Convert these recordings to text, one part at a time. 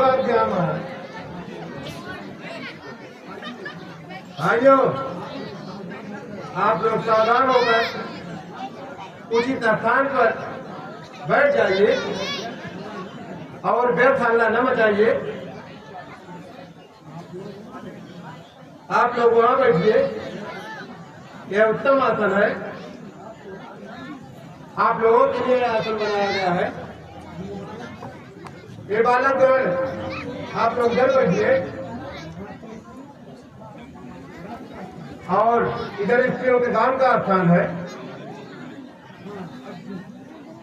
आज्ञा महाराज। भाइयों, आप लोग सावधान होकर उचित स्थान पर बैठ जाइए और व्यर्थ हल्ला न मचाइए। आप लोग वहां बैठिए, यह उत्तम आसन है। आप लोगों के लिए आसन बनाया गया है। ये बालकगण, आप लोग इधर बैठिए और इधर स्त्रियों के दान का स्थान है।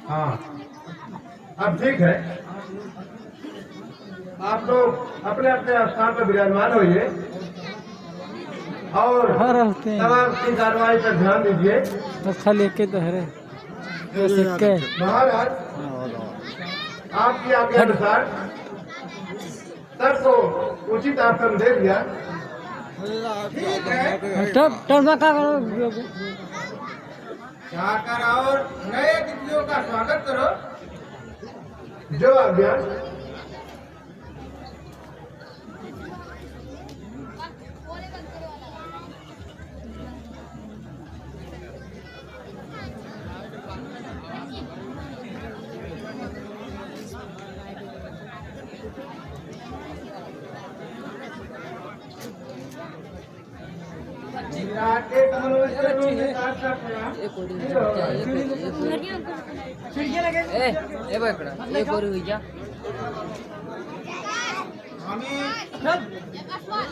हाँ, अब ठीक है। आप लोग अपने अपने स्थान पर विराजमान होइए और तमाम की कार्रवाई पर ध्यान दीजिए। अच्छा लेके तो है महाराज, आपकी आज्ञा अनुसार सबको उचित आसन दे दिया। ठीक है, जाकर और नए अतिथियों का स्वागत करो। जो आज्ञा।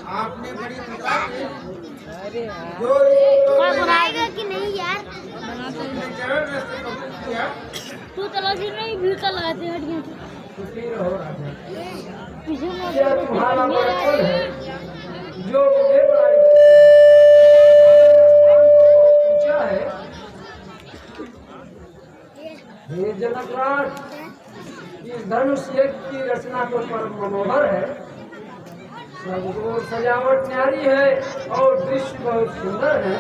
आपने बड़ी कृपा की। बनाएगा कि नहीं यार? तू चलो फिर नहीं भीड़ का लगाते हटिए। जो ये जनकराज, इस धनुष यज्ञ की रचना तो परम मनोहर है। सबको सजावट न्यारी है और दृश्य बहुत सुंदर है।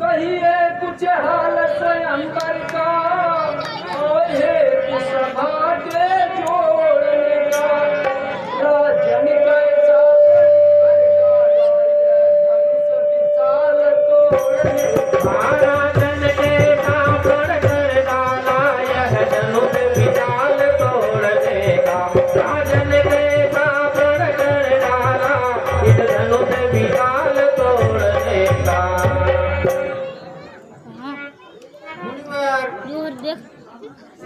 कहिए कुछ हाल स्वयंवर का और है सभा के जोड़ने का। राजन कैसा धनुष विशाल तोड़ने राजन के कांपड़ कर डाला यह धनुष विशाल तोड़ने का। राजन के कांपड़ कर डाला इस धनुष विशाल तोड़ने का।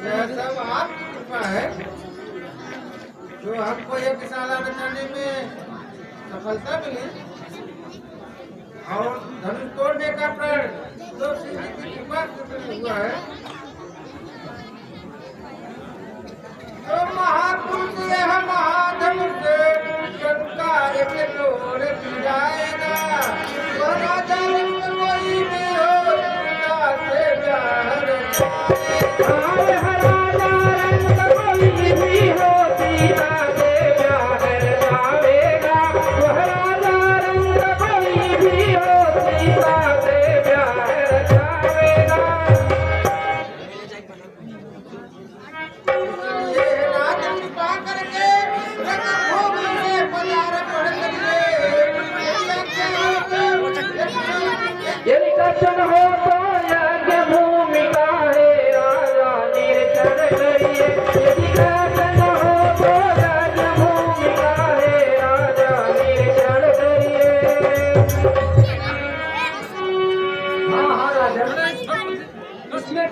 यह सब आपकी कृपा है जो हमको यज्ञशाला रचाने में सफलता मिली और धनुष तोड़ने का प्रण तो श्री जी की कृपा से हुआ है। तो महापुरुष यह महाधनुष संस्कार के तोड़ जाएगा। वह राजा कोई भी हो से प्यार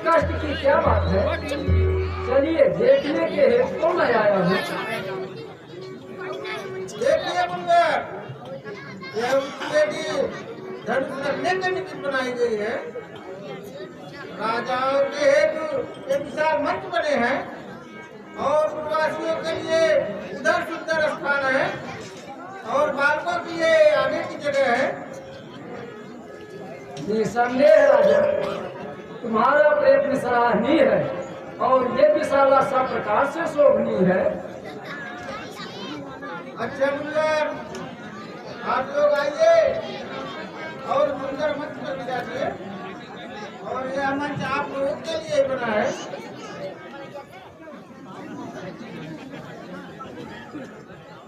कष्ट की क्या बात है? चलिए देखने के हेतु तो मैं आया हूँ। देखिए मुंगर, यह धनुष रखने के निमित्त बनाई गई है। राजाओं के हेतु एक विशाल मंच बने हैं और प्रवासियों के लिए उधर सुंदर स्थान है और बालकों के लिए आने की जगह है। निसंदेह राजा, तुम्हारा प्रयत्न सराहनीय है और ये विशाला सब प्रकार से शोभनीय है। अच्छा मुंगर, आप लोग आइए और सुंदर मंच पर बिराजिए और यह मंच आप लोगों के लिए बना है।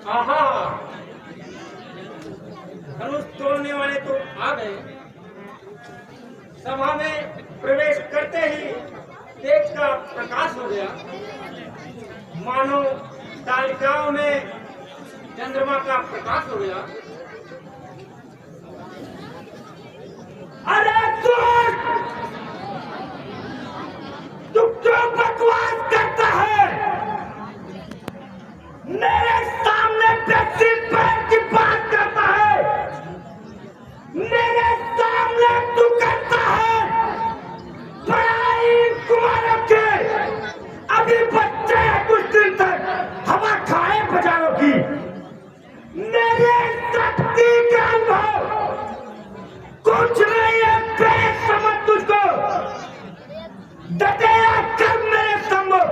आहा, धनुष तोड़ने वाले तो आ गए। सभा में प्रवेश करते ही तेज का प्रकाश हो गया, मानो तालिकाओं में चंद्रमा का प्रकाश हो गया। अरे तू क्यों बकवास करता है? मेरे सामने व्यक्ति पैर की बात करता है, मेरे सामने तू करता है पढ़ाई कुमारों के। अभी बच्चे हैं कुछ दिन तक हवा खाए बाजारों की। मेरे शक्ति का अनुभव कुछ नहीं है, बेसमझ तुझको। डटेरा कर मेरे संभव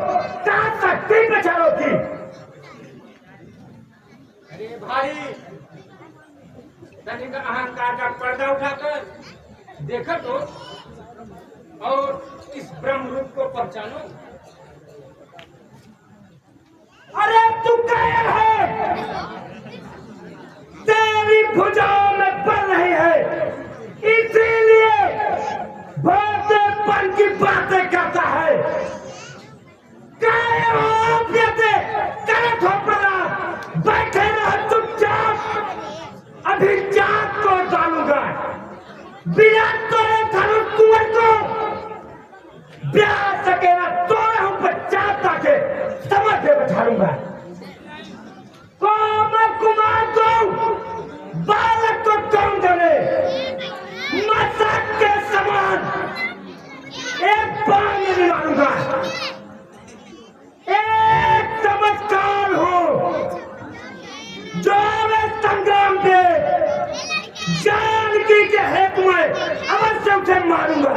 कहा शक्ति बाजारों की। अरे भाई, तनिक अहंकार का पर्दा उठाकर देखो तो और इस ब्रह्म रूप को पहचानो। अरे तू कायर है, तेरी भुजाओं में बढ़ रही है, इसीलिए भोलेपन की बातें करता है। कायर हो, करत हो प्रणाम, बैठे रहो चुपचाप। अभी जात को डालूंगा, बिना तोड़े धनुष कुंवर को ब्याह सकेगा, तोड़े हूं बच्चा ताके समझ में बैठाऊंगा। मैं कुमार को बालक को कम करे, मजाक के समान एक बार में नहीं मारूंगा। एक चमत्कार हो जो मैं संग्राम पे जानकी के हेतु में अवश्य उसे मारूंगा।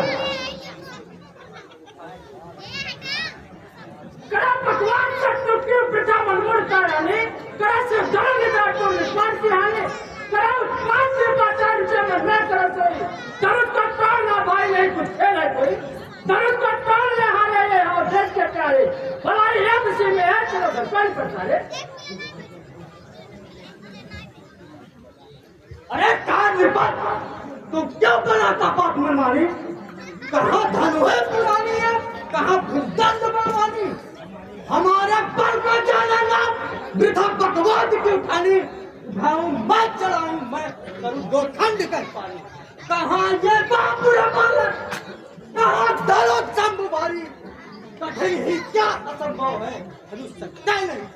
कड़ा भगवान शत्रु के पिता मनोहर कराने, कड़ा से जल निकाल को निष्पाद सिहाने, कड़ा उत्पाद से बाचार से मजबूर करा सोई। धनुष का ताल ना भाई नहीं कुछ खेल है कोई, धनुष का ताल ले हारे ये और देश के प्यारे, भलाई है किसी में है, चलो भगवान पर सारे। अरे कान विपद, तू क्यों बनाता बात मनमानी? कहाँ धनु है पुरानी है, कहाँ भुजदंड बनवानी? हमारे पर को जाना ना, वृथा बकवाद की उठानी। उठाऊं मैं, चलाऊं मैं, करूं दो खंड कर पानी। कहाँ ये बापुरा बालक, कहाँ दलो चंब भारी, कठिन ही क्या असंभव है, धनु सकता ही नहीं।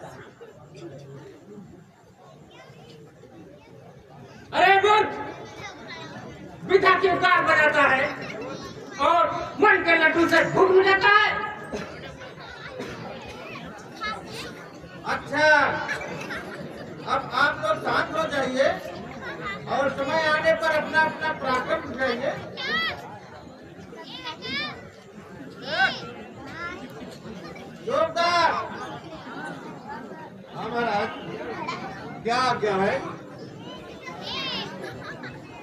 अरे मूर्ख, विधा के उतार बनाता है और मन के लड्डू से भूख मिलाता है। अच्छा, अब आप लोग शांत हो जाइए और समय आने पर अपना अपना पराक्रम दिखाइए। जोरदार। हाँ महाराज, क्या आज्ञा है?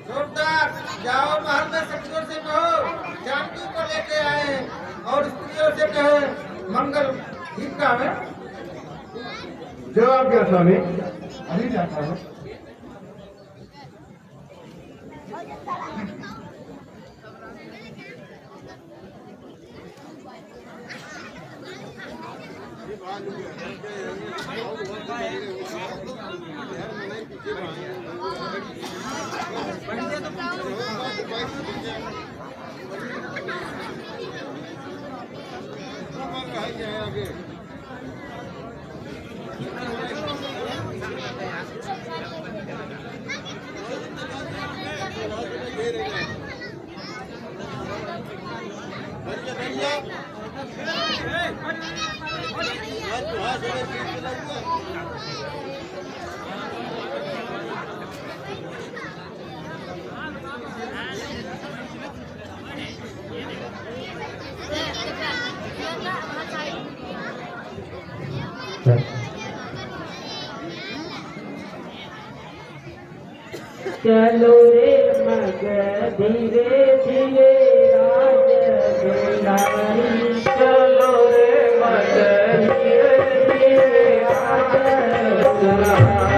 जोरदार, जाओ महल में शक्तियों से कहो जानकी को लेके आए और स्त्रियों से कहे मंगल गीत गावे। जवाब क्या स्वामी? अभी जाता हूँ। चलो रे मग धीरे धीरे राज बिलारी, चलो रे मग धीरे धीरे राज बिलारी।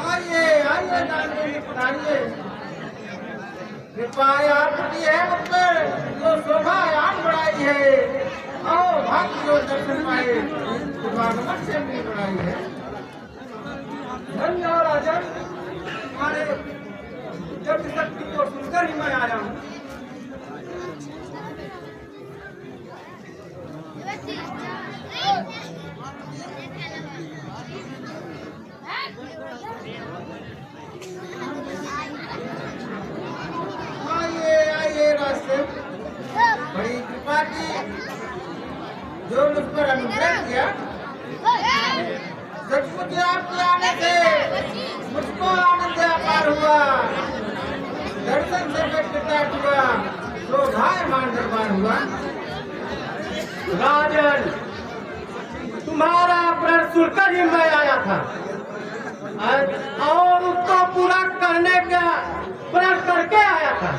आइए आइए दानवीर पधारिए। कृपा आपकी है मुझ पर जो शोभा आप बढ़ाई है। आओ भाग्य जो दर्शन पाए शुभागमन से मिल बढ़ाई है। धन्य हो राजन, तुम्हारे जब शक्ति को सुनकर ही मैं आया हूँ। आइए आइए रास्ते बड़ी कृपा की जो मुझ पर अनुग्रह किया। सचमुच आपके आने से मुझको आनंद अपार हुआ। दर्शन से मैं कृतार्थ हुआ, शोभायमान दरबार हुआ। राजन, तुम्हारा प्रण सुनकर ही मैं आया था और उसको पूरा करने का प्रण करके आया था।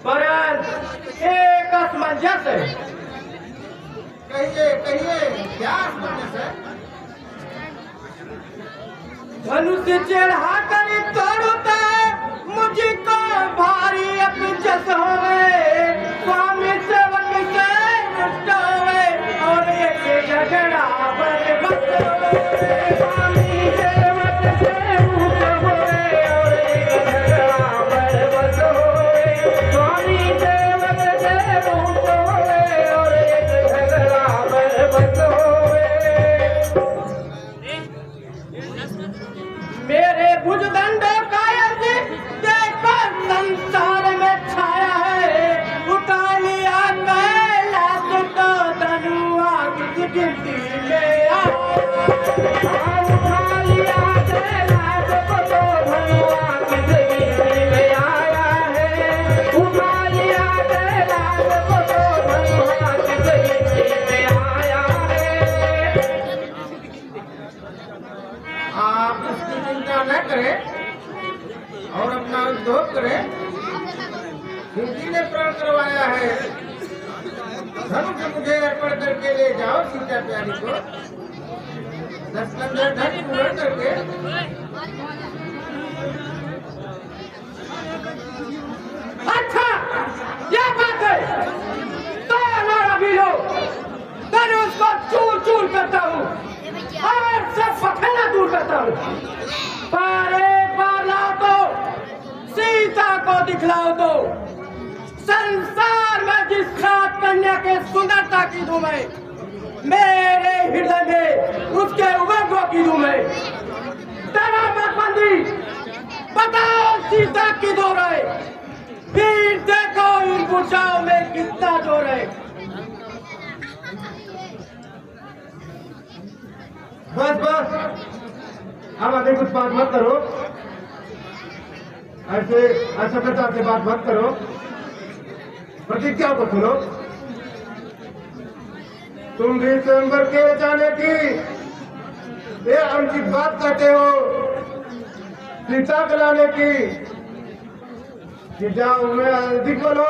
परंतु एक असमंजस है। कहिए कहिए क्या असमंजस है? धनुष चढ़ा कर तोड़ता मुझको भारी अपनी जस होवे, स्वामी सेवक से नष्ट होवे और एक झगड़ा बर्बाद होवे। स्वामी सेवक से मुक्त होवे और एक झगड़ा बर्बाद होवे। स्वामी सेवक से मुक्त होवे और एक झगड़ा बर्बाद होवे। मेरे भुजदंडों का यज्ञ देखकर संसार में छाया है। उठा लिया कैलाश को धनुआ किस गिनती में आया। उठा लिया कैलाश को धनुआ किस गिनती में आया है। उठा लिया कैलाश को धनुआ किस गिनती में आया है। आप उसकी चिंता न करें और अपना उद्योग करें। शिवजी ने प्रण करवाया है। धनुष मुझे अर्पण करके ले जाओ सीता प्यारी को। 10 कंधर धन पूर्ण करके अच्छा, ये बात है तो हमारा भी लो। धनुष को चूर चूर करता हूँ और सब पखेला दूर करता हूँ। पर एक बार लाओ तो सीता को दिखलाओ तो संसार में जिस रात कन्या के सुंदरता की धूम है, मेरे हृदय में उसके उमंगों की धूम है। डरा मत बंदी, बताओ सीता की दौर है। फिर देखो इन बुझाओं में कितना जोर है। बस बस, अब आगे कुछ बात मत करो। ऐसे असभ्यता से बात मत करो। प्रतिज्ञा को सुनो। तुम भी स्वयंवर के जाने की ये अनुचित बात करते हो। सीता को लाने की कि जाओ मैं अधिक बोलो,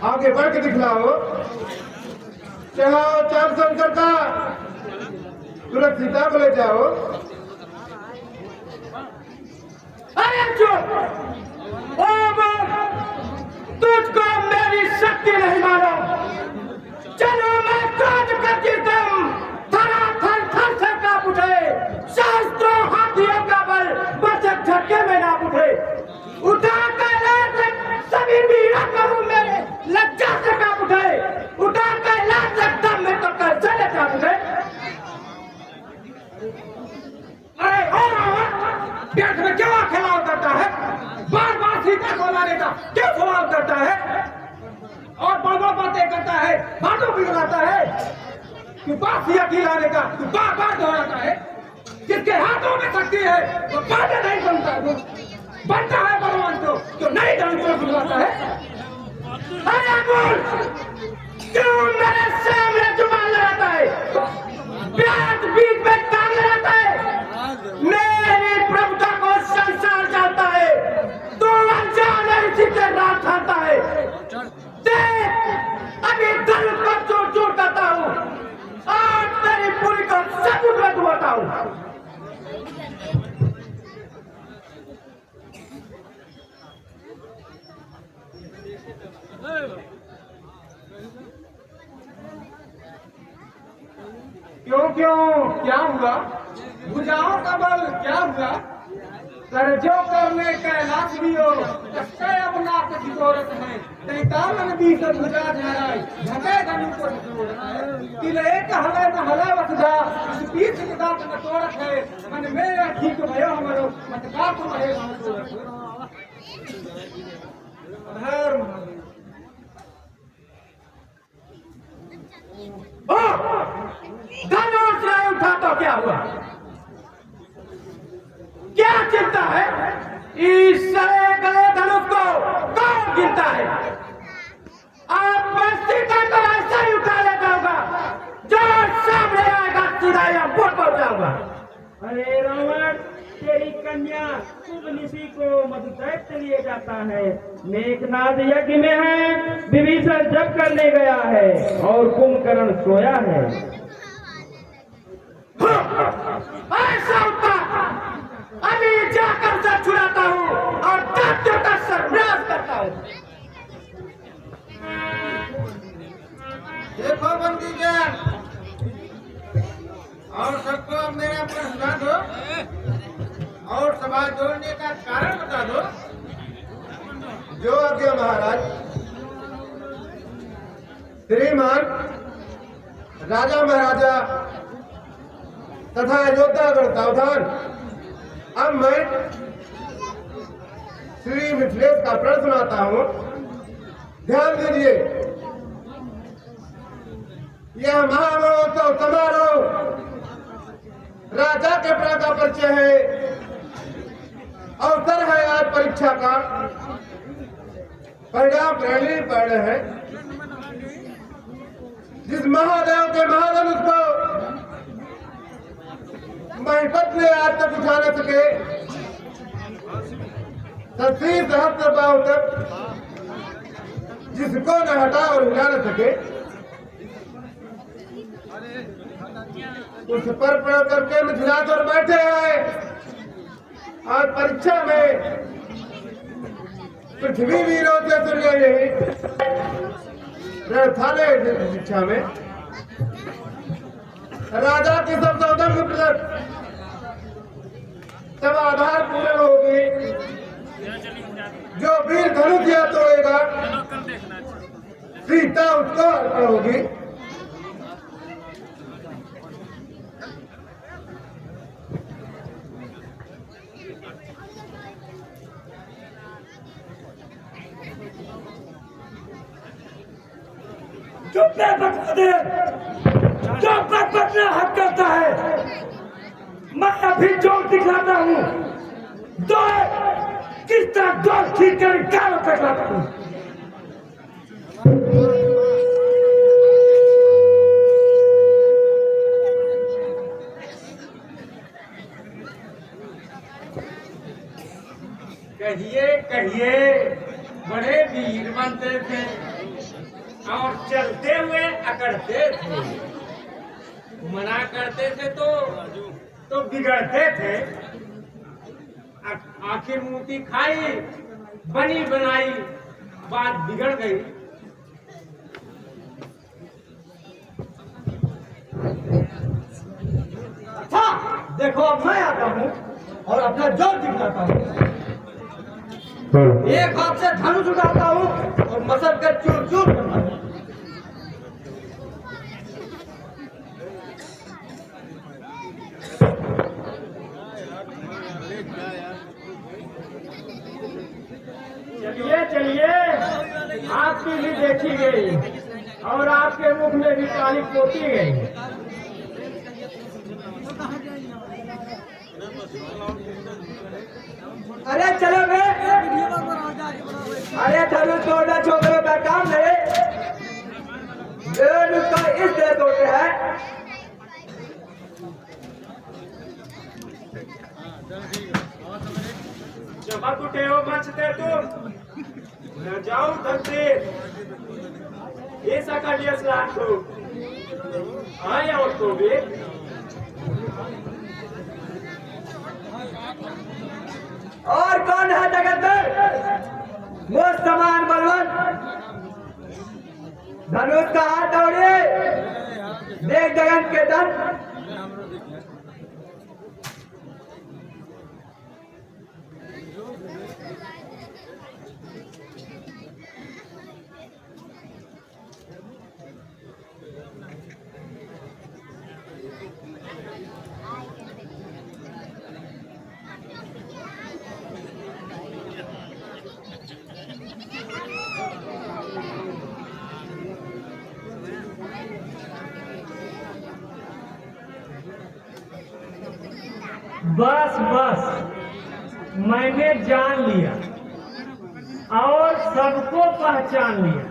आगे बढ़ के दिखलाओ। चढ़ाओ चाप शंकर का, तुरंत सीता को ले जाओ। अरे चुप! ओ बाप! तुझको मेरी शक्ति नहीं मानो। चलो मैं क्रोध करती तुम थरा थर थर से कांप उठे। शास्त्रों हाथियों का बल बस एक झटके में ना उठे। उठा कैलाश सभी वीरा करूं मेरे लज्जा से कांप उठे। उठा कैलाश दम में तो कैसे ले कांप उठे। अरे व्यर्थ में क्यों खिलाव करता है? बार बार सीता को लाने का क्यों सवाल करता है? और बार बार बातें करता है, बातों भी बनाता है। तू बात सीता की लाने का तू बार बार दोहराता है। जिसके हाथों में शक्ति है वो बातें नहीं बनता है भगवान को तो नहीं ढंग से बुलाता है। अरे बोल, क्यों मेरे सामने जुबान लगाता है? प्याज बीच में काम लगाता है। हूँ। क्यों क्यों क्या हुआ? भुजाओं का बल क्या हुआ? कर्जों करने कैलाश भी हो, कष्टे अब नाक की जरूरत है। तैतालन भी सब भुजा झाराई, झटे धनु को जरूरत है। तिले कहले न हले वसुधा, इस पीछ के दांत न तोड़त है। मन मेरा ठीक भयो हमरो, मत का तुम है धर्म। धनुष नहीं उठा तो क्या हुआ? क्या चिंता है? इस गले धनुष को कौन गिनता है? आप सीता को ऐसा ही उठा लेता होगा, जो सामने आएगा सीधा या बोट पहुंचाऊंगा। अरे रावण, तेरी कन्या शुभनिशी को मधुदैत्य लिए जाता है। मेघनाद यज्ञ में है, विभीषण जप करने गया है और कुंभकर्ण सोया है। ऐसा उत्तर अभी जाकर से छुड़ाता हूँ और दैत्यों का सर्वनाश करता हूँ। देखो बंदी जान, और सबको अब मेरा प्रश्न सुना दो और सभा जोड़ने का कारण बता दो। जो आज्ञा महाराज। श्रीमान राजा महाराजा तथा अयोध्यागढ़ सावधान। अब मैं श्री मिथिलेश का प्रण सुनाता हूँ, ध्यान दीजिए। यह महामहोत्सव समारोह राजा के प्रण का परिचय है। अवसर है आज परीक्षा का, परिणाम प्रहरी पढ़ है। जिस महादेव के महाधनुष को महिपत ने आज तक उठा न सके, सती सहस्त्र बाहु तक जिसको न हटा और हिला न सके, उस पर प्रयोग करके मिथिलासुर बैठे हैं। आज परीक्षा में पृथ्वी वीरों से सुनिए यही रणथाले शिक्षा में राजा की सब सौदम प्रदत्त तब आधार पूर्ण होगी। जो वीर धनुष या तोड़ेगा सीता उसको अर्पण होगी। चुप में बता दे, जो बकना हक करता है। मैं अभी जोर दिखलाता हूँ, दो किस तरह जोर खींच कर गालों पे लाता हूँ। कहिए कहिए, बड़े वीर बनते थे और चलते हुए अकड़ते थे। मना करते थे तो बिगड़ते थे। आखिर मूर्ति खाई, बनी बनाई, बात बिगड़ गई। अच्छा देखो, अब मैं आता हूँ और अपना जोर दिखलाता हूँ। एक हाथ से धनुष उठाता हूँ और मसल कर चूर चूर करता हूँ। चलिए चलिए, आपकी भी देखी गई और आपके मुख में भी काली पोती गई। अरे चलो बे, अरे धनुष तोड़ना छोकरों का काम नहीं। उसका इसलिए तोड़ते हैं। चमक उठे हो मंच पे तुम, न जाओ धरती ऐसा कर लिया स्लाट को। आए और तो भी वो समान बलवंत धनुष का हाथ दौड़े देख गगन के दंत। बस बस मैंने जान लिया और सबको पहचान लिया।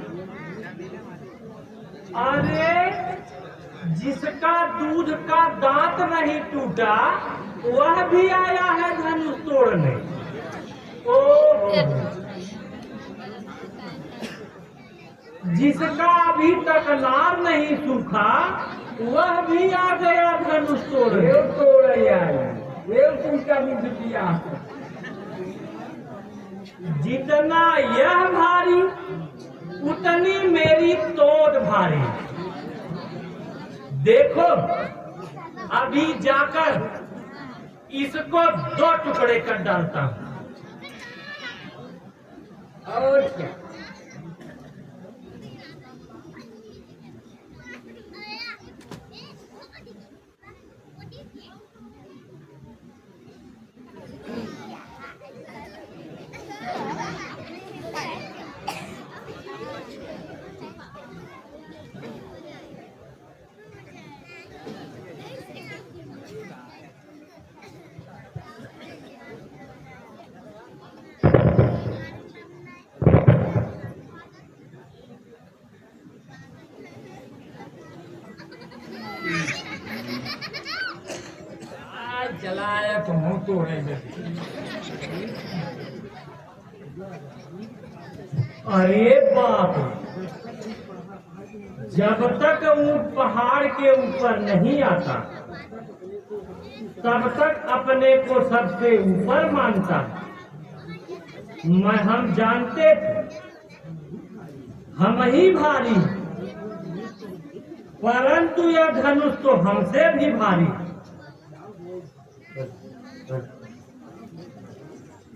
अरे जिसका दूध का दांत नहीं टूटा वह भी आया है धनुष तोड़ने। ओ जिसका अभी तक नार नहीं सूखा वह भी आ गया धनुष तोड़ने। जितना यह भारी उतनी मेरी तोड़ भारी। देखो अभी जाकर इसको 2 टुकड़े कर डालता हूं। और क्या जलाया तो मुंह तोड़े में। अरे बाप, जब तक ऊंट पहाड़ के ऊपर नहीं आता तब तक अपने को सबसे ऊपर मानता। हम जानते थे हम ही भारी, परंतु यह धनुष तो हमसे भी भारी।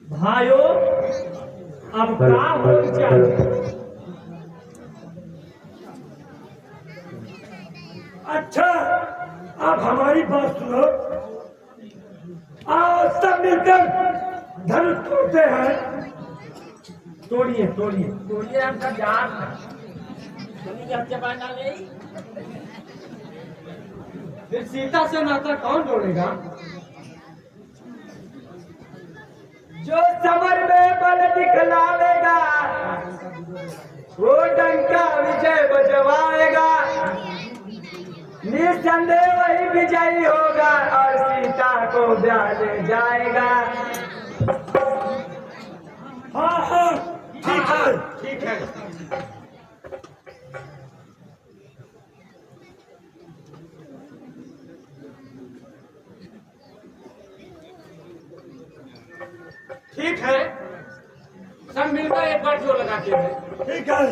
भाइयों अब क्या हो चाहिए? अच्छा आप हमारी बात सुनो। आओ सब मिलकर धनुष तोड़ते हैं। तोड़िए तोड़िए तोड़िए, हम सब जान फिर सीता से नाता कौन तोड़ेगा? जो समर में बल दिखलावेगा वो डंका विजय बजवाएगा। निसंदेह वही विजयी होगा और सीता को ब्याह ले जाएगा। हाँ हाँ ठीक है ठीक है। ठीक है, सब मिलकर एक बार जोर लगाते हैं। ठीक है।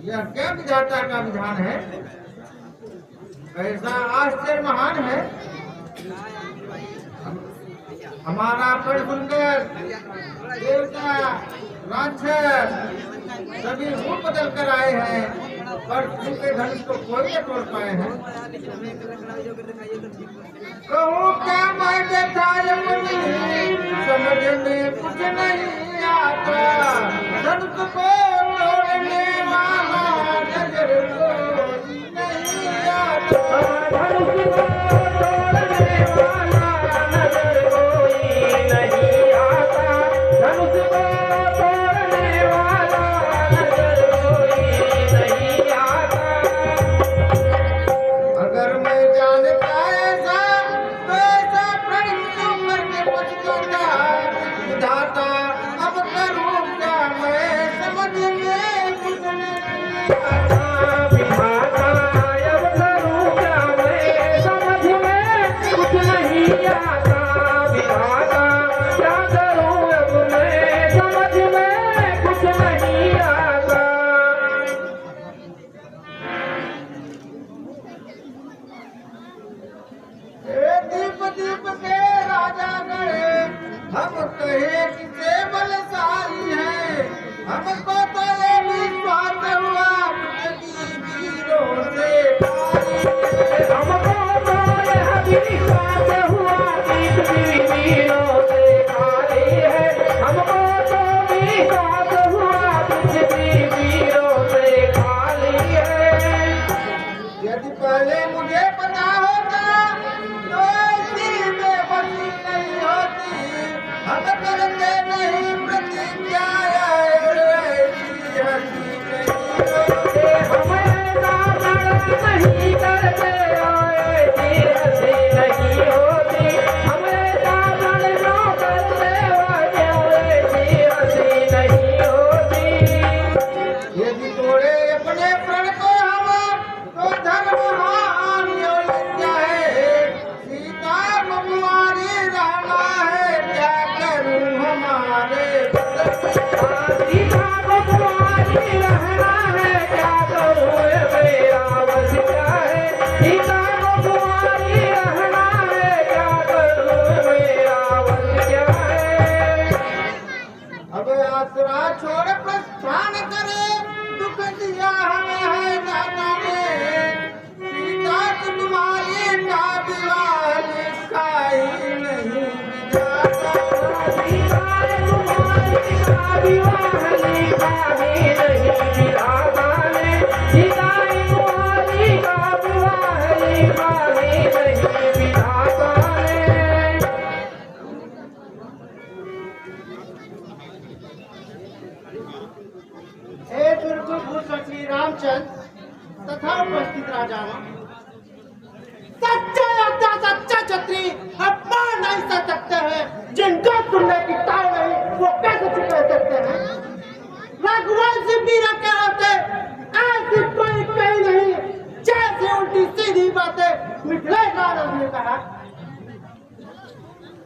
यह क्या विधाता का विधान है? ऐसा आश्चर्य महान है। हमारा पर सुनकर देवता राक्षस सभी रूप बदल कर आए हैं, पर उनके धनुष को कोई न तोड़ पाए हैं। कहूँ क्या मैं बेचारे मुनि, समझ में कुछ नहीं आता। धनुष को तोड़ने वाला नजर कोई नहीं आता। धनुष को तोड़ने वाला नजर कोई नहीं आता। धनुष को तोड़ने वाला नजर कोई नहीं आता। अगर मैं विधाता अब करूं क्या मैं, समझ में कुछ नहीं आता विधाता, क्या करूं अब मैं, समझ में कुछ नहीं आता। दीप दीप के राजा गए, हम कहे किसे बलशाली है, हमको तो ये विश्वास हुआ कि वीरों से हमको तो यह विश्वास हुआ कि वीरों से खाली है, हमको तो विश्वास हुआ कि वीरों से खाली है। यदि पहले मुझे पता होता तो ऐसी बेबसी नहीं होती, हम करते नहीं प्रतिज्ञा ऐसी हंसी नहीं होती। नहीं करते ऐसी हंसी नहीं होती, हमें दामन न करते ऐसी हंसी नहीं होती। यदि तोड़े अपने प्रण को हम तो धर्म हानि अयोध्या है, सीता को कुंवारी रहना है, क्या करूं हमारे सीता को कुंवारी रहना है, क्या करूं मेरा बस क्या है, सीता को कुंवारी रहना है, क्या करूं मेरा बस क्या है। अब आसरा छोड़ प्रस्थान करे, दुख दिया हमें है दाता ने, सीता तुम्हारी का विवाह लिखा ही नहीं विधाता। सीता तुम्हारी का विवाह लिखा ही नहीं विधाता ने, सीता तुम्हारी का विवाह लिखा ही नहीं विधाता ने। हे दुर्गुभूषण श्री रामचंद्र तथा उपस्थित राजाओं, सच्चा योद्धा सच्चा क्षत्रिय अपमान नहीं सह सकते हैं, जिनको सुनने की ताव नहीं वो कैसे चुप रह सकते हैं। रघुवंशी वीरों के होते ऐसी कोई कही नहीं, जैसी उल्टी सीधी बातें मिथिलेश राजा ने कहा।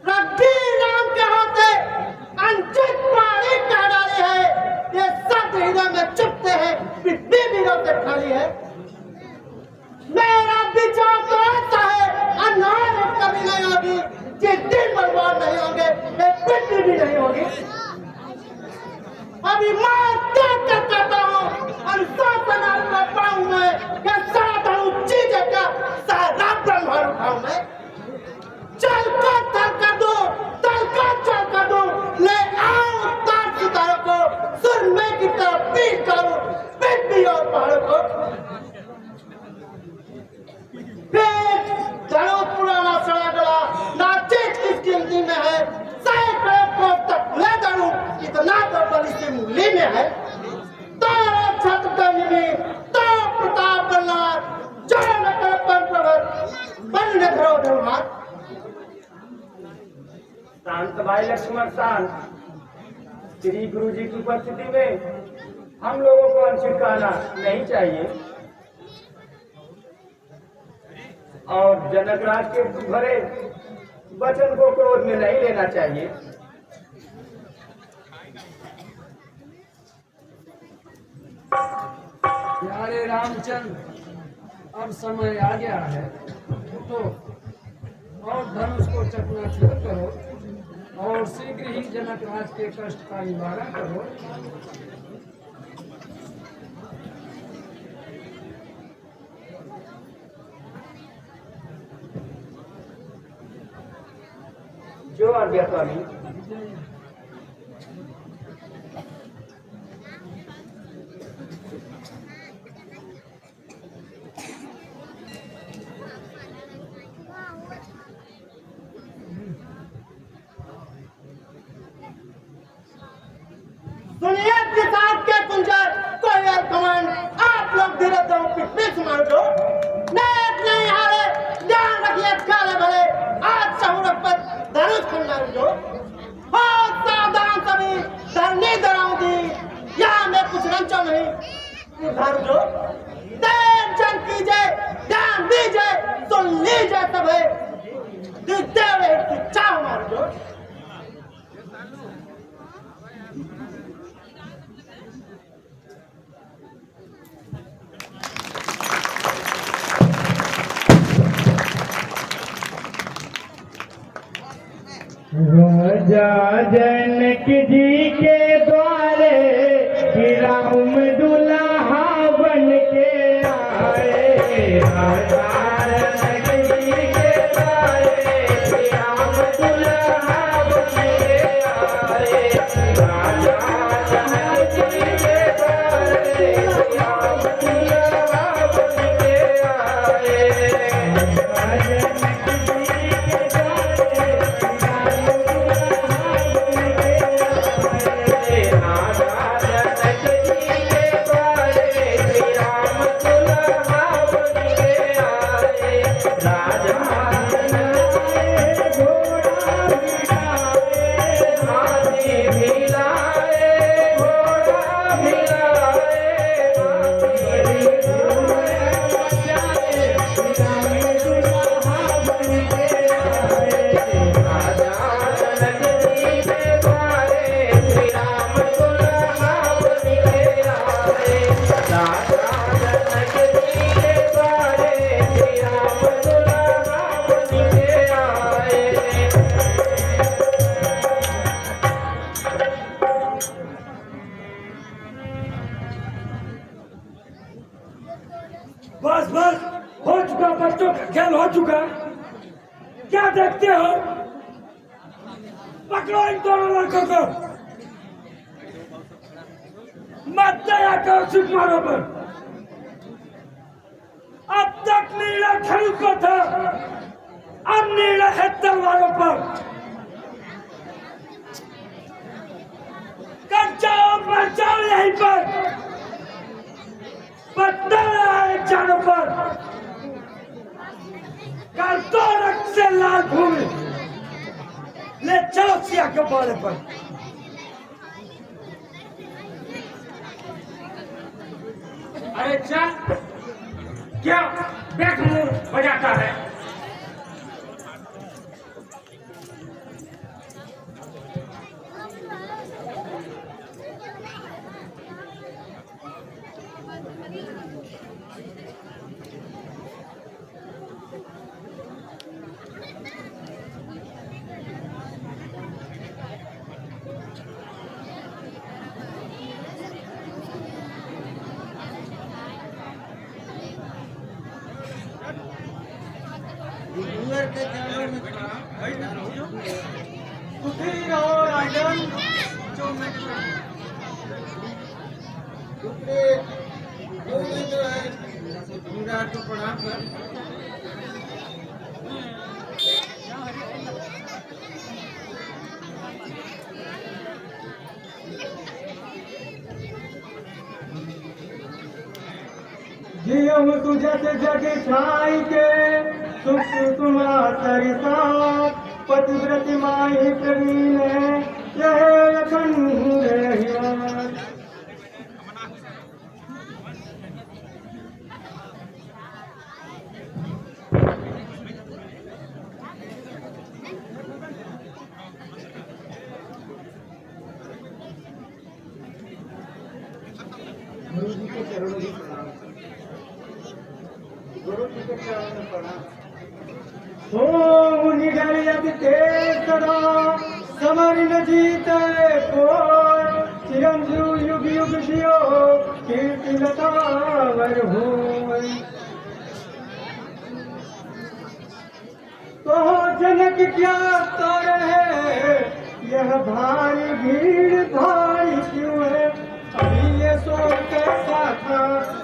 रघुवीर राम के होते अंचित पानी कह डाली है, ये सब हृदय में चुपते हैं, पृथ्वी वीरों से खाली है। मेरा विचार तो ऐसा है, अनाज कभी नहीं होगी, जिस दिन बर्बाद नहीं होंगे ये पृथ्वी भी नहीं होगी। अभी मैं देख कर कहता हूँ, अनुशासन आपका पाऊं मैं, या सारा चीजें का सारा ब्रह्मांड उठाऊं मैं। चल को तल कर दो, तल को चल कर दो, ले आओ तार सितारों को, सुरमे की तरफ पीट करूं पृथ्वी और पहाड़ों को। पेट धड़ो पुराना सड़ा गला, नाचित किस गिनती में है, सैकड़ों को तक ले धड़ू, इतना तो बड़ी सी मूली में है। तारा छत गंजनी, तो प्रताप करना, जो न कर पर प्रभत, बन न धरो धर्मात। शांत भाई लक्ष्मण शांत। श्री गुरु जी की उपस्थिति में हम लोगों को अनुचित कहना नहीं चाहिए और जनकराज के भरे वचन को क्रोध में नहीं लेना चाहिए। प्यारे रामचंद्र, अब समय आ गया है, तो और धनुष को चकनाचूर करो और शीघ्र ही जनकराज के कष्ट का निवारण करो। जो आज्ञा स्वामी। सुनिए किसान के कुंजर, कोई और कमांड, आप लोग धीरे धीरे पृथ्वी संभाल दो। नेक नहीं हारे, ध्यान रखिए काले भले, आज सहूरत पर धनुष खंडा दो। और उधर जो टेंशन कीजिए, ध्यान दीजिए, सुन लीजिए सब है देवे चाव मार जो राजा जनक जी के द्वारे राम दुल्हा बन के आए। राजा जनक जी के द्वारे राम दुल्हा बन के आए। राजा जनक जी के द्वारे राम दुल्हा बन के आए। बस बस हो चुका, बच्चों का खेल हो चुका। क्या देखते हो? पकड़ो इन दोनों लड़कों को, मत दया करो सुकुमारों पर। अब तक नीला खड़ूस को था, अब नीला है तलवारों पर। कर जाओ मर जाओ यहीं पर, एक जानों पर कर दो रक्त से लाल भूमि, ले चलो सिया के बारे पर। अरे चल, क्या बैठ मुंह बजाता है? गुरुवर के चरणों में खड़ा सुखी रहो राजन। दूसरे दो में जो है विराट को प्रणाम कर। जियम तुझत जग छाई के सुख तुम्हा सरिता पतिव्रत माही प्रवीण यह अखंड रहिया। गुरु जी के चरणों में प्रणाम। गुरु जी के चरणों में प्रणाम। हो निडर यदि ते सदा समर न जीते कोय चिरंजीव युग युग जियो कीर्ति लतावर होय। तो जनक क्या तर है यह भारी भीड़ भारी क्यों है? अभी ये सो कैसा था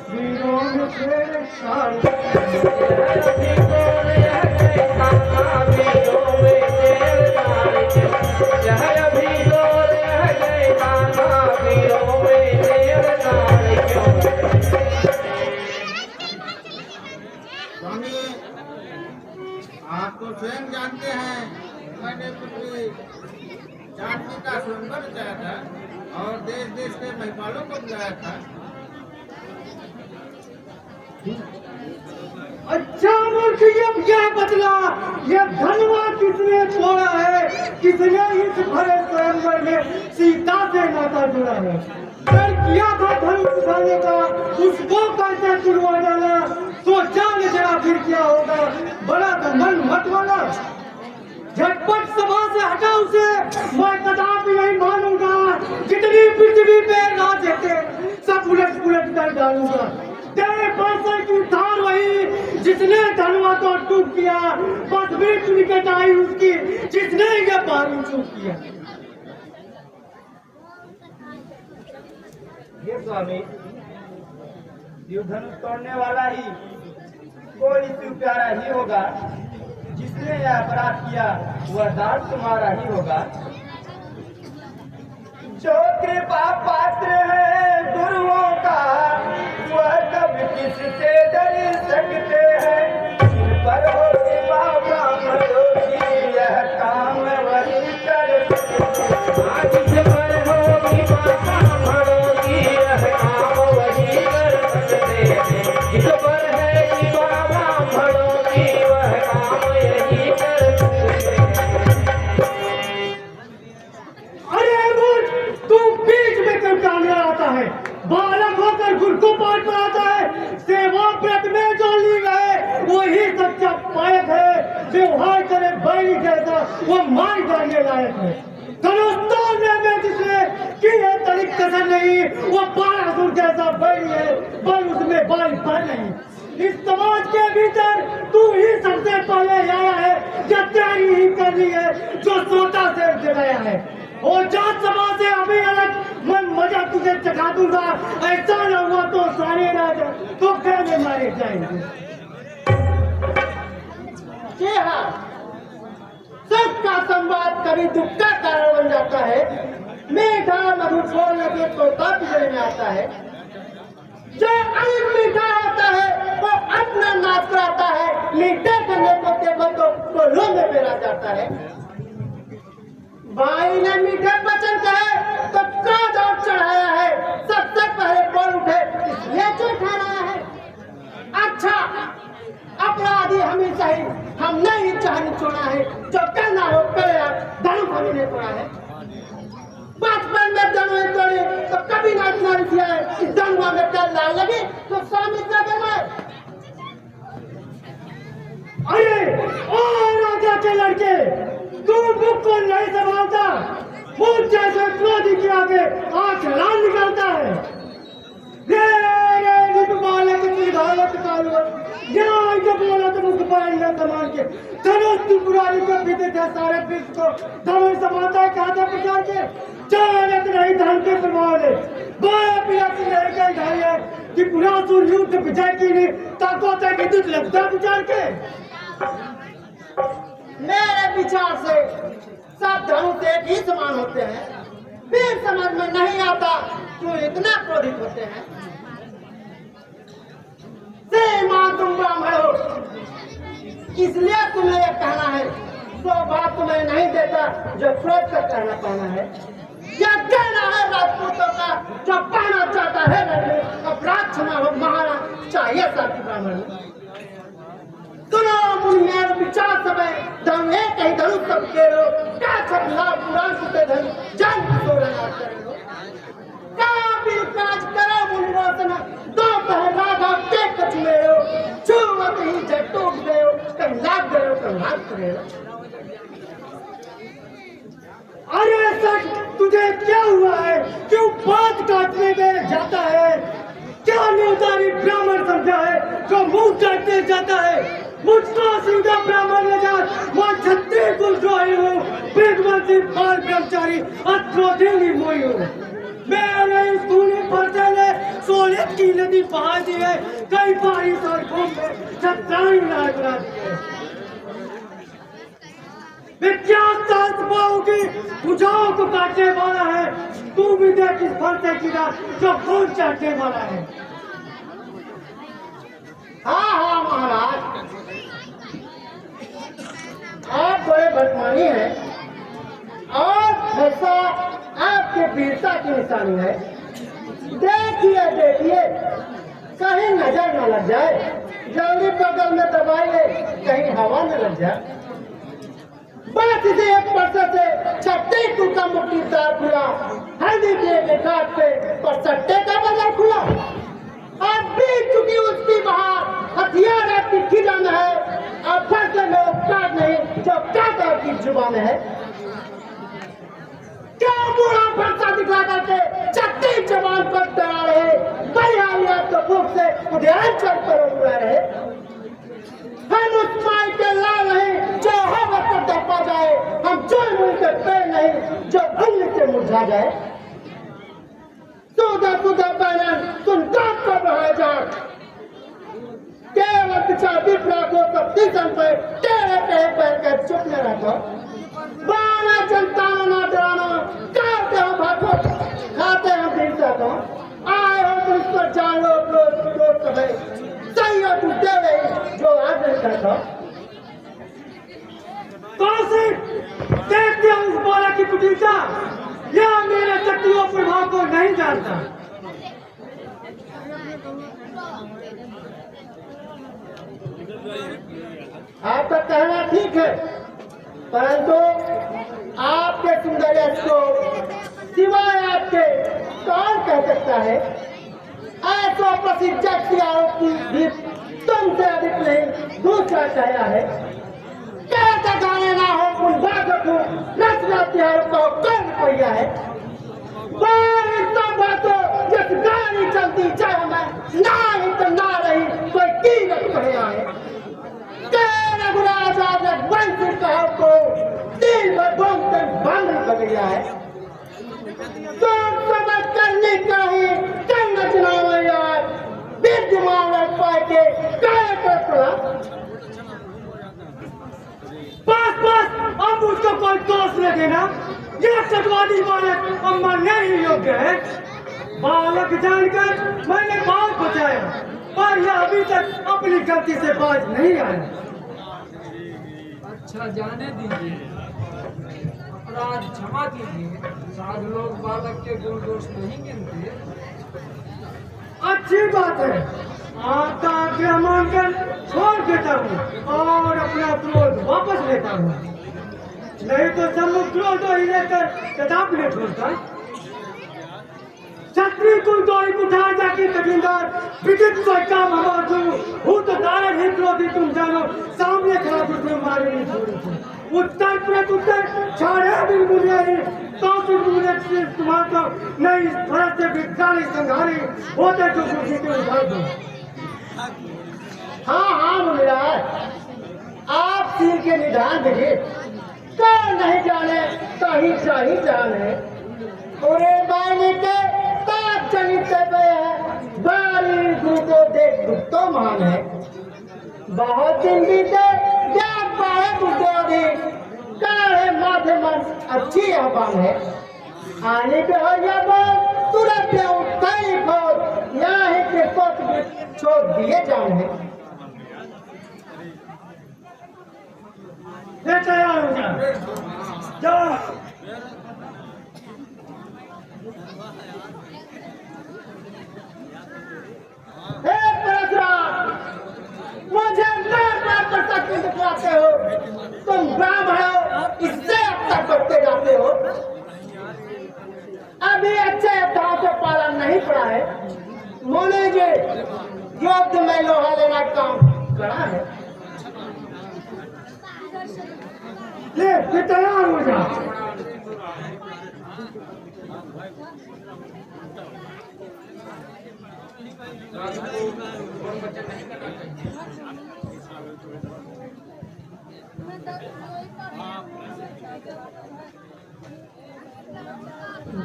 वीरों में छेड़छाड़। स्वामी, आप तो स्वयं जानते हैं मैंने पुत्री जानकी का स्वयंवर रचाया था और देश देश के महिमानों को बुलाया था। अच्छा मूर्ख, ये बदला, ये धनवा किसने छोड़ा है? किसने इस भरे स्वयंवर में सीता से नाता जोड़ा है? कर किया था धनुष उठाने का, उसको कैसे छुड़वा डाला? तो जान जरा फिर क्या होगा, बड़ा तो मन मत वाला। झटपट सभा से हटा उसे, मैं कदापि नहीं मानूंगा। जितनी पृथ्वी पे राज थे सब उलट पुलट कर डालूंगा। तेरे पैसे की धार वही जिसने धनवा को टूट किया, बस मृत्यु निकट आई उसकी जिसने ये पानी चूक किया। ये स्वामी, शिव धनुष तोड़ने वाला ही कोई शिव प्यारा ही होगा। जिसने यह अपराध किया वह दास तुम्हारा ही होगा। जो कृपा पात्र है गुरुओं का, वह कब किससे डर सकते हैं। जिन पर हो कृपा ब्राह्मणों की, यह काम वही कर सकते हैं। जिस पर हो कृपा ब्राह्मणों की, यह काम वही कर सकते हैं। जिस पर है कृपा ब्राह्मणों की, वह काम यही कर सकते हैं। अरे मूर्ख, तू बीच में क्यों कांगड़ा आता है? बालक होकर गुरु को पाठ पढ़ाता है। सेवा व्रत में जो ली गए वही सच्चा पायक है। व्यवहार करे बैरी जैसा, वो मार डालने लायक है। धनुष तोड़ने में जिसने की है तनिक कसर नहीं, वो बारासुर जैसा बैरी है, पर उसमें बाल पर नहीं। इस समाज के भीतर तू ही सबसे पहले आया है, या तेरी ही कर रही है जो सोता से जगाया है। और जात समाज से अभी अलग मैं मजा तुझे चखा दूंगा। ऐसा न हुआ तो सारे राजा तो कहने मारे जाएंगे। जी हाँ, सुख का संवाद कभी दुख का कारण बन जाता है। मीठा मधुर छोड़ने के तोता पिछड़े में आता है। जो अधिक मीठा होता है वो अपना नाच कराता है। मीठे करने को देखो तो कोल्हों में पेरा जाता है। भाई ने मीठे वचन कहे तो क्रोध और चढ़ाया है। सबसे पहले बोल उठे इसलिए चौथा रहा है। अच्छा, अपराधी हमेशा ही हमने ही चाहनी छोड़ा है। जो करना हो करे, धनुष हमने तोड़ा है। बचपन में धनुष तोड़ी तो कभी ना इतना रुपया है। इस धनुआ में कल लाल लगी तो स्वामी में। अरे ओ राजा के लड़के, तू मुख को नहीं संभालता। मुझ जैसे क्रोधी के आगे आंख लाल निकलता है। बालक की हालत कालू, यहाँ जब बोला तो मुझ पर समान के धनुष की पुरानी को पीते थे सारे विश्व को। धनुष संभालता है कहा था प्रचार के, जानत नहीं धन के प्रभाव ने। बाया पिया की लड़के ढाई है कि पूरा सूर्य युद्ध विजय की नहीं ताकत है विद्युत लगता विचार के। मेरे विचार से सब धनुष एक ही समान होते हैं। फिर समझ में नहीं आता क्यों इतना क्रोधित होते हैं। मां तुम ब्राह्मण हो इसलिए तुम्हें यह कहना है। तो बात तुम्हें नहीं देता जो क्रोध कर कहना पाना है। क्या कहना है राजपूतों का जो कहना चाहता है नहीं। अपराध क्षमा हो महाराज चाहिए साथी ब्राह्मण। सुनो मुनियार विचार समय धन एक ही धनुष सब केरो। क्या छपला पुराण सुते धन जन सोलना करो। काबिल काज करो मुनिवासना दो पहला भाग के कछुएरो। छुवत ही जब टूट गयो कहीं लाग गयो कहीं हाथ करेरो। अरे सच तुझे क्या हुआ है? क्यों बात काटने में जाता है? क्या न्यूतारी ब्राह्मण समझा है जो मुंह काटने जाता है? मुझको सीधा ब्राह्मण ले जा। मैं छत्तीस कुलद्रोही हूँ, वेदवंशी बाल ब्रह्मचारी अत्रोदेवी मोई हूँ। मेरे स्कूल पर्चे ने सोने की नदी बहा दी है। कई बारिश और घूम में छत्राई राज बना दी है। विख्यात ताजबाओं की भुजाओं को काटने वाला है। तू भी देख इस फल से गिरा जो खून चाटने वाला है। हाँ हाँ महाराज, आप बड़े बदमानी हैं और ऐसा आपके वीरता की निशानी है। देखिए देखिए कहीं नजर न लग जाए, जल्दी बगल में दबाई ले, कहीं हवा न लग जाए। बस इसे एक परसे से छट्टे कुल का मुट्ठीदार खुला, हल्दी के घाट पे पर सट्टे का बाजार खुला। अब बीत चुकी उसकी बहार, हथियार आपकी खिजान है, अब फैसले में उपकार नहीं जो काका की जुबान है। क्या बूढ़ा फरसा दिखला करके छट्टी जवान पर डरा रहे, बलिया तो भूख से उद्यान चल पर उड़ा रहे। हम उस माई के लाल नहीं जो हवा पर दबा जाए, हम चोर मुंह के पेड़ नहीं जो उंगली से मुरझा जाए। सुधा सुधा बैलन सुन काट कर रहा जा, केवल पिछा विप्रा को सब तीसम पे तेरे पे पैर के चुप न रखो। बाना जनता ना डराना, काटे हम भागो, खाते हम दिन सको। आए हो तुम इस पर जान लो लोग कहे, सही हो तू दे रही जो आज नहीं करता। कौन से देखते हो उस बालक की कुटिलता, या मेरे शक्तियों प्रभाव को नहीं जानता। आपका कहना ठीक है, परंतु आपके सुंदर यश को सिवाय आपके कौन कह सकता है। ऐसा प्रसिद्ध जगत की भी तुमसे अधिक नहीं दूसरा कहना है। कैसे गाने ना हो उन बातों को रचना त्योहार को कर पैया है। सब बातों जिस गाड़ी चलती चाहे मैं ना ही तो ना रही कोई कीमत कहया है। रघुराज वंश कहो को दिल में बोलते बंद कर गया है। तो समझ करने का ही करना चुनाव यार, विद्यमान पाए के काय कर पड़ा। बस अब उसको कोई दोष न देना, ये चटवादी बालक अब मरने ही योग्य है। बालक जानकर मैंने बहुत बचाया, पर यह अभी तक अपनी गलती से बाज नहीं आया। अच्छा जाने दीजिए, अपराध क्षमा कीजिए, साधु लोग बालक के गुण दोष नहीं गिनते। अच्छी बात है, आपका आज्ञा मानकर छोड़ देता हूँ और अपना क्रोध वापस लेता हूँ, नहीं तो सम्मुख क्रोध ही लेकर कदापि नहीं छोड़ता। छत्री कुल दौड़ी उठा जाके कठिनदार विदित काम हमारा हूँ तो कारण ही क्रोधी तुम जानो, सामने खड़ा तुझे मारे नहीं छोड़ी थी। उत्तर प्रत्युत्तर छाड़े बिन बुझे तो मुझे तुम्हारा तो नहीं फरक से विज्ञानी संघारी होते जो बुद्धि के उधार दो। हाँ मेरा आप सिंह के निधान देखिए, कौन नहीं जाने कहीं चाही जाने। पूरे बानी के पाप चलित पे है, बारी गुरु को देख दुख तो मान है। बहुत दिन बीते जाग पाए बुद्धि, काहे माथे मन अच्छी आबान है। आने पे हो या बोल तुरंत उठाई खोल, यहाँ ही के पथ छोड़ दिए जाने। तैयार हो जाओ। मुझे बार-बार प्रसन्न दिखलाते हो, तुम ब्राह्मण हो, इससे अब तक बढ़ते जाते हो। अभी अच्छे अवधान से पालन नहीं पड़ा है। मोने जी युद्ध में लोहा लेना काम करा है। ले तैयार हो जा।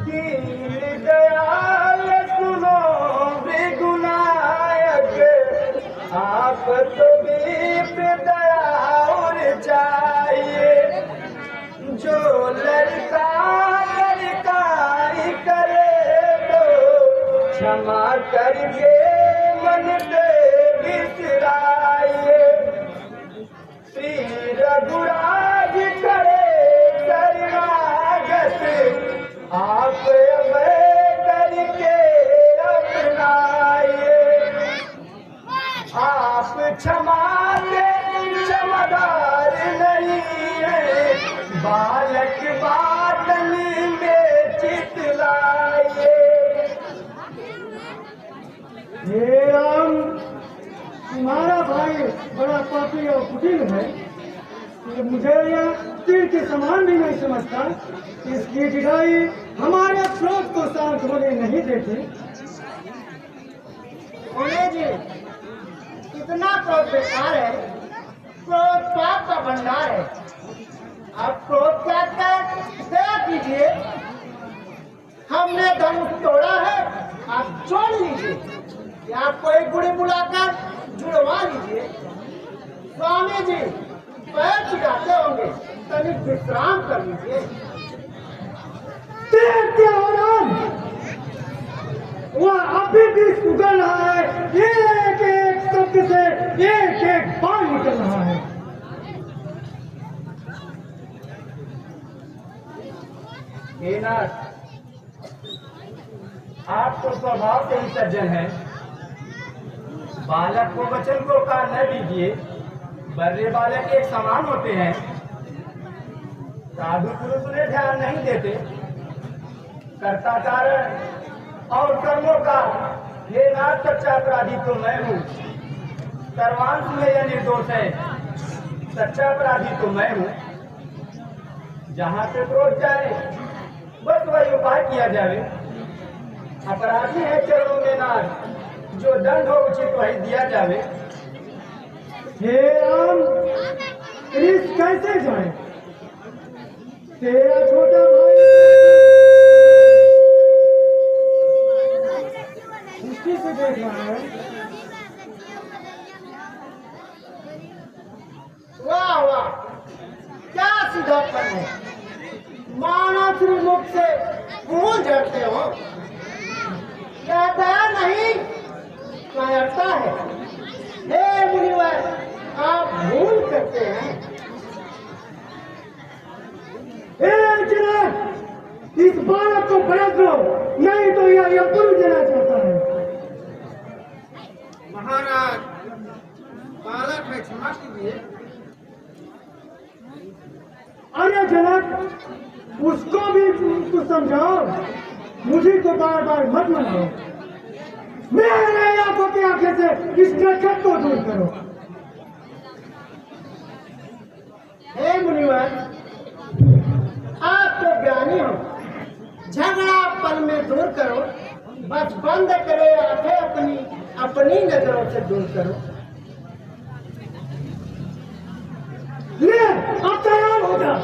दीन दयाल सुनो विगुनायक, आप तो भी दया और चाहिए। जो लड़का लड़काई करे तो क्षमा करके मन पे बिसराइए। श्री रघुराज करे शरणागत, आप अब करके अपनाइए। क्षमा तेरी क्षमादार नहीं है, बालक बातन में चितलाए। हे राम, तुम्हारा भाई बड़ा पापी और कुटिल है। ये मुझे यह तीर के समान भी नहीं समझता। इसकी जिगाई हमारे क्रोध को शांत होने नहीं देती। बोले जी, कितना क्रोध बेकार है, क्रोध पाप का भंडार है। आप क्रोध त्याग कर दया कीजिए। हमने धनुष तोड़ा है, आप जोड़ लीजिए, या कोई गुड़ी बुलाकर जुड़वा लीजिए। स्वामी जी पैर छिड़ाते होंगे, तनिक विश्राम कर लीजिए। देखते हो राम, वह अभी भी सुगल रहा है, एक एक शब्द से एक एक बार निकल रहा है। हे नाथ, आप तो स्वभाव से ही सज्जन हैं। बालक को वचन को कार न दीजिए, बर्रे बालक एक समान होते हैं। साधु पुरुष उन्हें ध्यान नहीं देते। कर्ताचारण और कर्मों का ये नाथ सच्चा अपराधी तो मैं हूँ। सर्वांश में यह निर्दोष है, सच्चा अपराधी तो मैं हूँ। जहाँ से क्रोध जाए बस वही उपाय किया जाए। अपराधी है चरणों में नाथ, जो दंड हो उचित वही दिया जावे। हे राम, इस कैसे जाए? तेरा छोटा भाई दृष्टि से देख रहा है। वाह वाह, क्या सीधापन है। मानो श्री मुख से फूल झड़ते हो। क्या दया नहीं, कायरता है। हे मुनिवर, आप भूल करते हैं। हे जनक, इस बालक को पलट दो, नहीं तो यह पुरुष देना चाहता है। महाराज, बालक है, क्षमा कीजिए। अरे जनक, उसको भी कुछ समझाओ, मुझे तो बार बार मत मनाओ। मेरे आंखों की आंखें से इस नटखट को दूर करो। हे मुनिवर, आप तो ज्ञानी हो। झगड़ा पल में दूर करो, बस बंद करो आंखें अपनी अपनी नजरों से दूर करो। ले, अब तैयार हो जा।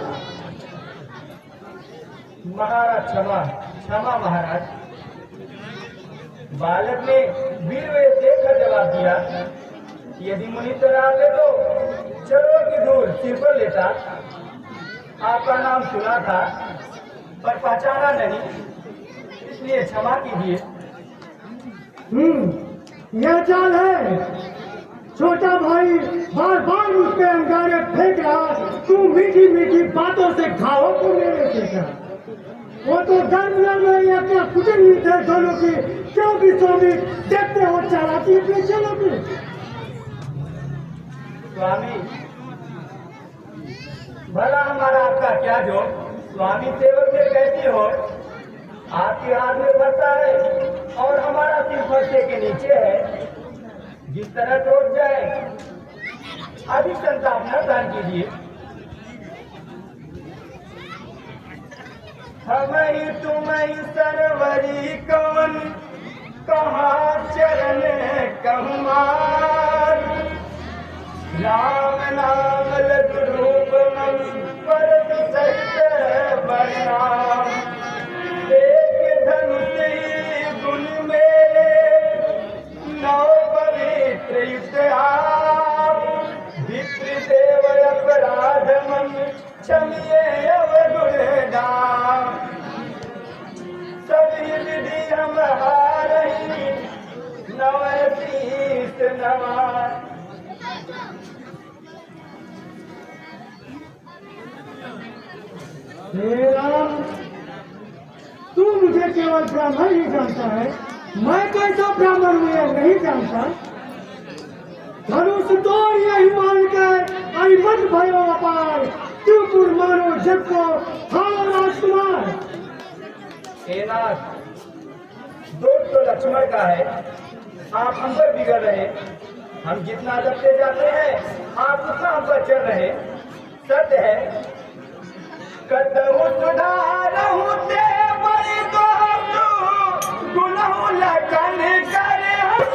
महाराज क्षमा, क्षमा महाराज। बालक ने वीर वे देखकर जवाब दिया, यदि मुनि आते तो चलो की दूर सिर पर लेता। आपका नाम सुना था पर पहचाना नहीं, इसलिए क्षमा कीजिए। यह चाल है। छोटा भाई बार बार उस पे अंगारे फेंक रहा, तू मीठी मीठी बातों से घावों को मेरे फेंका। वो तो गर्म में या क्या कुटिल नहीं थे दोनों की, क्यों भी सो भी देखते हो चालाकी अपने चलो की। स्वामी, भला हमारा आपका क्या जो, स्वामी सेवक में कैसी हो। आपके हाथ में फंसा है और हमारा सिर फंसे के नीचे है। जिस तरह टूट जाए अधिक संताप न दान कीजिए। हमें तुम्हें सरवरी कवन कहा चरण कमार। राम नाम लग रूप मन परत सहित बरनाम। एक धनुष गुण मेरे नौ पवित्र युक्त आप। विप्र देव अपराध मन क्षमिए अवगुण दाम। सभी विधि हम हारही नवतीस नवा। हे राम, तू मुझे केवल ब्राह्मण ही जानता है, मैं कैसा ब्राह्मण हूँ यह नहीं जानता। धनुष सुतोर यही मान कर आई मत भयो अपार त्रिपुर मानो जग को हाँ राजकुमार। हे नाथ, दोष तो लक्ष्मण का है, आप हम पर बिगड़ रहे। हम जितना जपते जाते हैं आप उतना हम पर चल रहे। सत्य है कदम सुधारहु ते बड़ी तो गुनहु लगन करे हम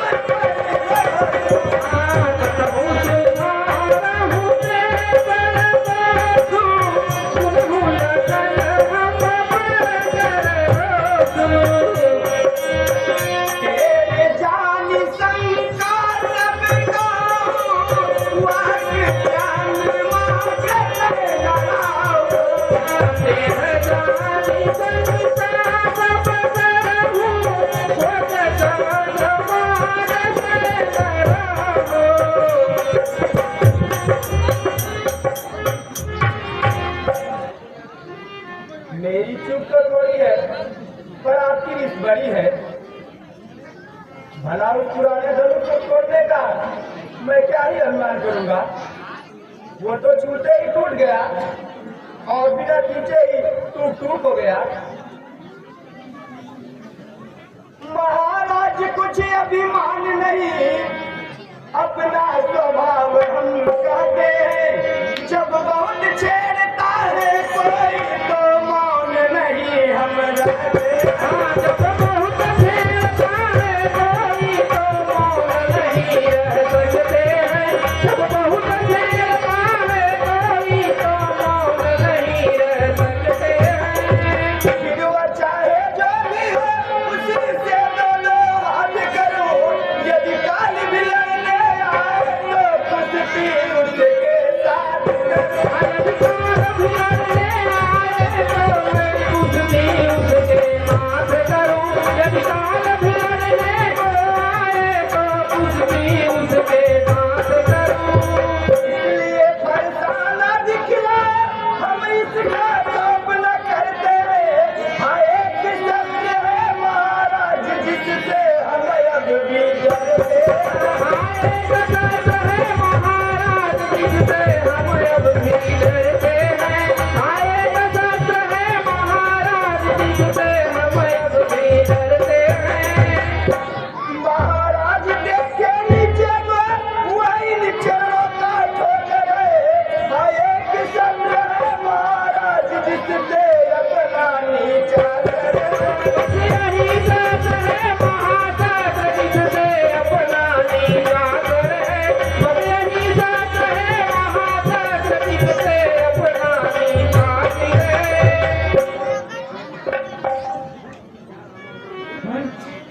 मेरी चूक तो थोड़ी है पर आपकी रिस बड़ी है। भला उस पुराने धनुष को छोड़ने का मैं क्या ही अनुमान करूंगा। वो तो छूटे ही टूट गया और बिना खींचे ही टूक टूक हो गया। महाराज कुछ अभिमान नहीं, अपना स्वभाव हम कहते हैं। जब बहुत छेड़ता है कोई तो मौन नहीं हम रहते। जब बहुत छेड़ता है कोई तो मौन नहीं रह सकते हैं। जब बहुत छेड़ता है कोई तो मौन नहीं रह सकते हैं। फिर वो चाहे जो भी हो उसी से दोनों हाथ करो। यदि काल भी लड़ने आए तो कुश्ती उसके साथ करो।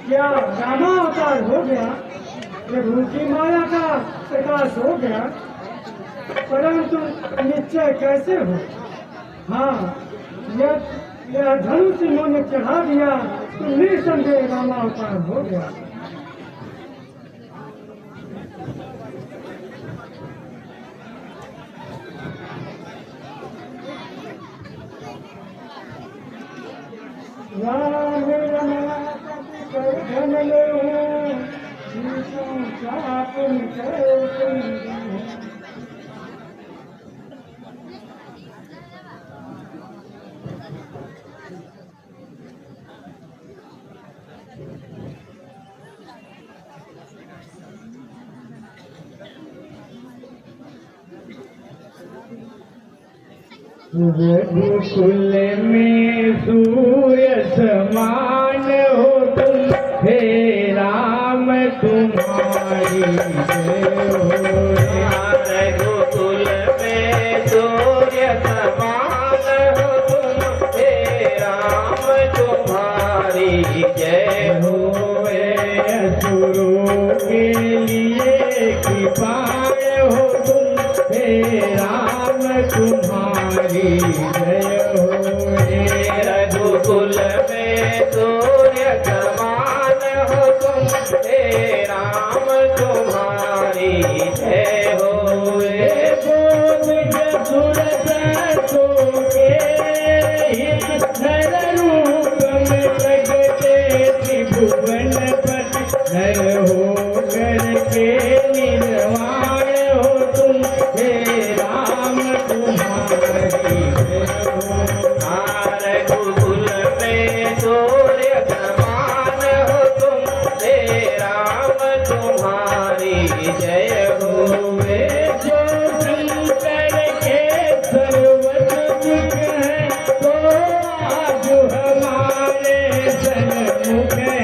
क्या रामावतार हो गया, प्रभु की माया का प्रकाश हो गया, परंतु निश्चय कैसे हो। हाँ, यह धनुष इन्होंने चढ़ा दिया तो निसंदेह रामावतार हो गया। राम रमा धन ले चाप रघुकुल में सूर्य समान हो तुम, हे राम तुम्हारी जय हो। रघुकुल में सूर्य समान हो तुम, हे राम तुम्हारी जय हो। असुरों के लिए कृपाण हो तुम, हे राम तुम्हारी जय हो। रघुकुल में सूर्य समान हो तुम, हे राम तुम्हारी जय हो। त्रिभुवन पति धर हो करके निर्वाण जय होवे। जो शंकर के सर्वत्र सुख है तो आज हमारे सन्मुख है।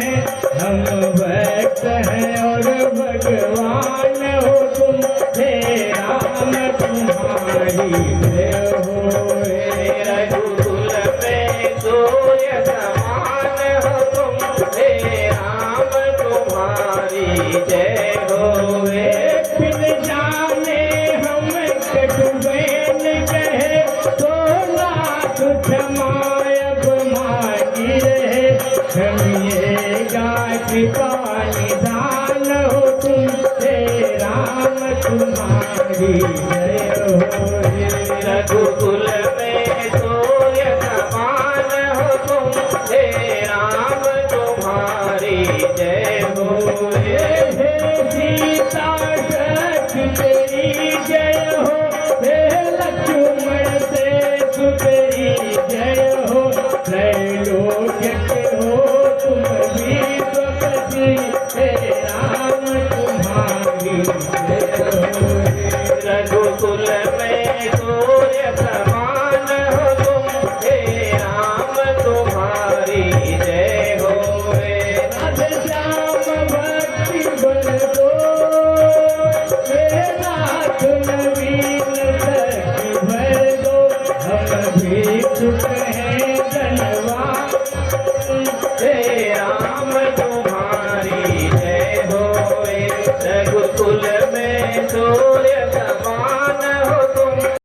हम भक्त हैं और भगवान हो तुम, हे राम तुम्हारी जय होवे। रघुकुल में सूर्य समान हो तुम, हे राम तुम्हारी जय होवे। फिर जाने हम कटुबैन कहे तो नाथ क्षमायब मांगी रहे। क्षमिएगा कृपा निदान हो तुम, हे राम तुम्हारी जय होवे। रघुकुल में सूर्य समान हो तुम, हे राम तुम्हारी जय होवे। हे सीता सखी तेरी जय हो, हे लक्ष्मण से सुतेरी जय हो। त्रैलोक्य के हो तुम विश्वपति, हे राम तुम्हारी